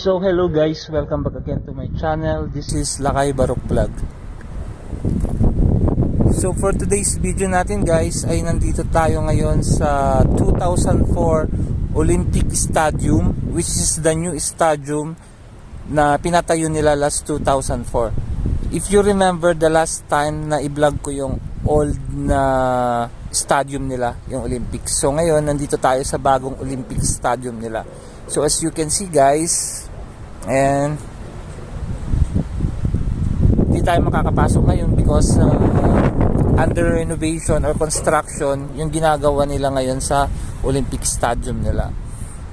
So hello guys, welcome back again to my channel. This is Lakay Barok Vlog. So for today's video natin guys, ay nandito tayo ngayon sa 2004 Olympic Stadium, which is the new stadium na pinatayo nila last 2004. If you remember the last time na i-vlog ko yung old na stadium nila, yung Olympics. So ngayon nandito tayo sa bagong Olympic Stadium nila. So as you can see guys, and hindi tayo makakapasok ngayon because under renovation or construction yung ginagawa nila ngayon sa Olympic Stadium nila.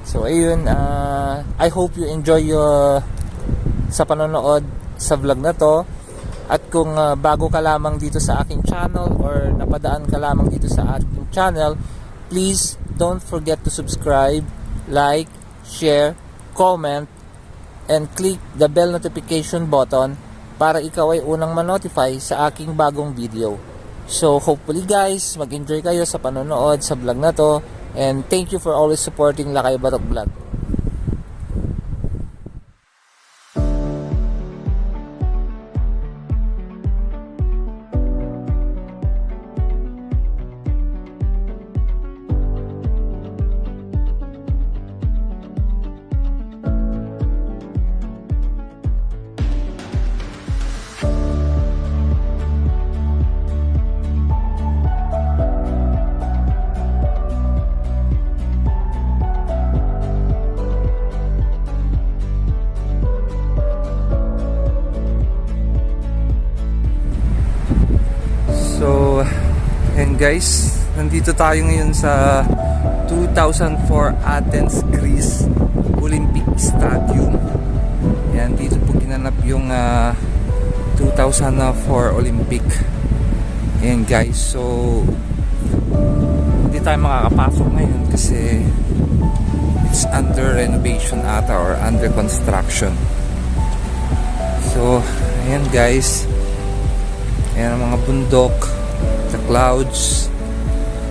So ayun, I hope you enjoy sa panonood sa vlog na to. At kung bago ka lamang dito sa aking channel or napadaan ka lamang dito sa aking channel, please don't forget to subscribe, like, share, comment, and click the bell notification button para ikaw ay unang ma-notify sa aking bagong video. So hopefully guys, mag-enjoy kayo sa panonood sa vlog na to, and thank you for always supporting Lakay Barok Vlog. So, and guys, nandito tayo ngayon sa 2004 Athens, Greece Olympic Stadium. Yan, dito po ginanap yung 2004 Olympic. Ayan guys, so hindi tayo makakapasok ngayon kasi it's under renovation ata or under construction. So, ayan guys, ayan ang mga bundok, the clouds,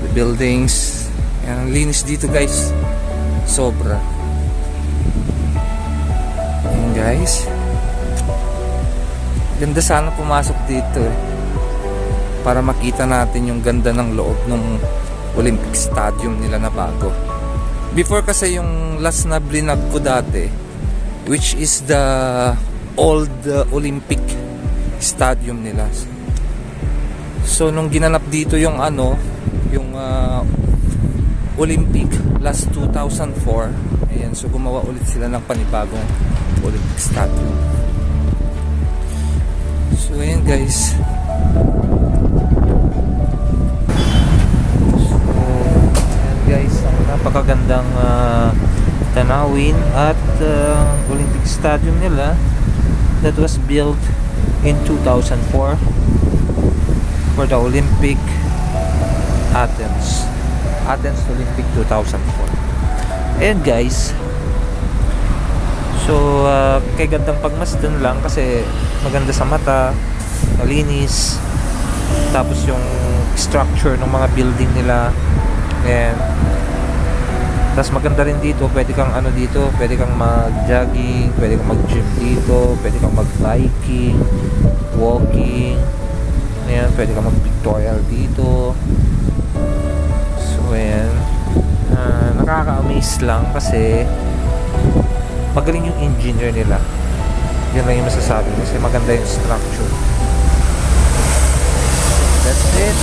the buildings. Ayan, ang linis dito guys, sobra. Ayan guys, ganda sana pumasok dito para makita natin yung ganda ng loob ng Olympic Stadium nila na bago. Before kasi yung last na blinag ko dati, which is the old Olympic Stadium nila. So nung ginanap dito yung yung Olympic last 2004, ayan, so gumawa ulit sila ng panibagong Olympic Stadium. So ayan guys, ang napakagandang tanawin at Olympic Stadium nila that was built in 2004 for the Olympic Athens Olympic 2004. And guys, so kay gandang pagmasdan lang kasi maganda sa mata, malinis, tapos yung structure ng mga building nila, and tapos maganda rin dito, pwede kang pwede kang mag-jogging, pwede kang mag-gym dito, pwede kang mag-biking, walking. Ayan, pwede ka mag-pictorial dito. So ayan, nakaka-amaze lang kasi magaling yung engineer nila. Yun lang yung masasabi kasi maganda yung structure. That's it.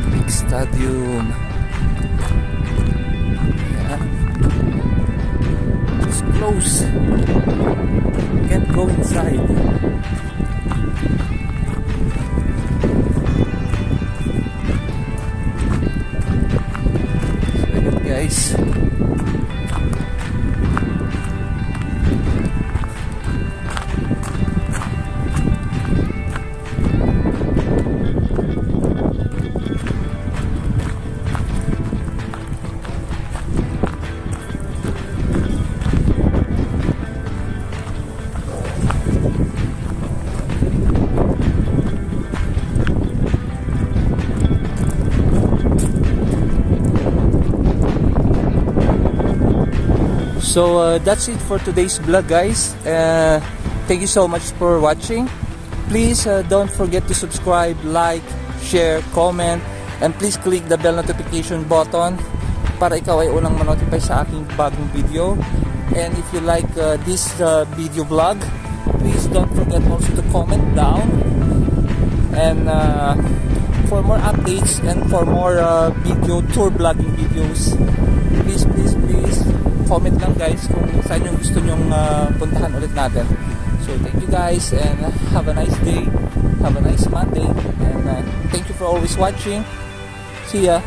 Olympic Stadium. Ayan. It's close. Can't go inside. So yun guys. So that's it for today's vlog guys. Thank you so much for watching. Please don't forget to subscribe, like, share, comment, and please click the bell notification button para ikaw ay unang ma-notify sa aking bagong video. And if you like this video vlog, please don't forget also to comment down. And for more updates and for more video tour vlogging videos, please comment lang guys kung saan yung gusto nyong puntahan ulit natin. So thank you guys and have a nice day, have a nice Monday, and thank you for always watching. See ya.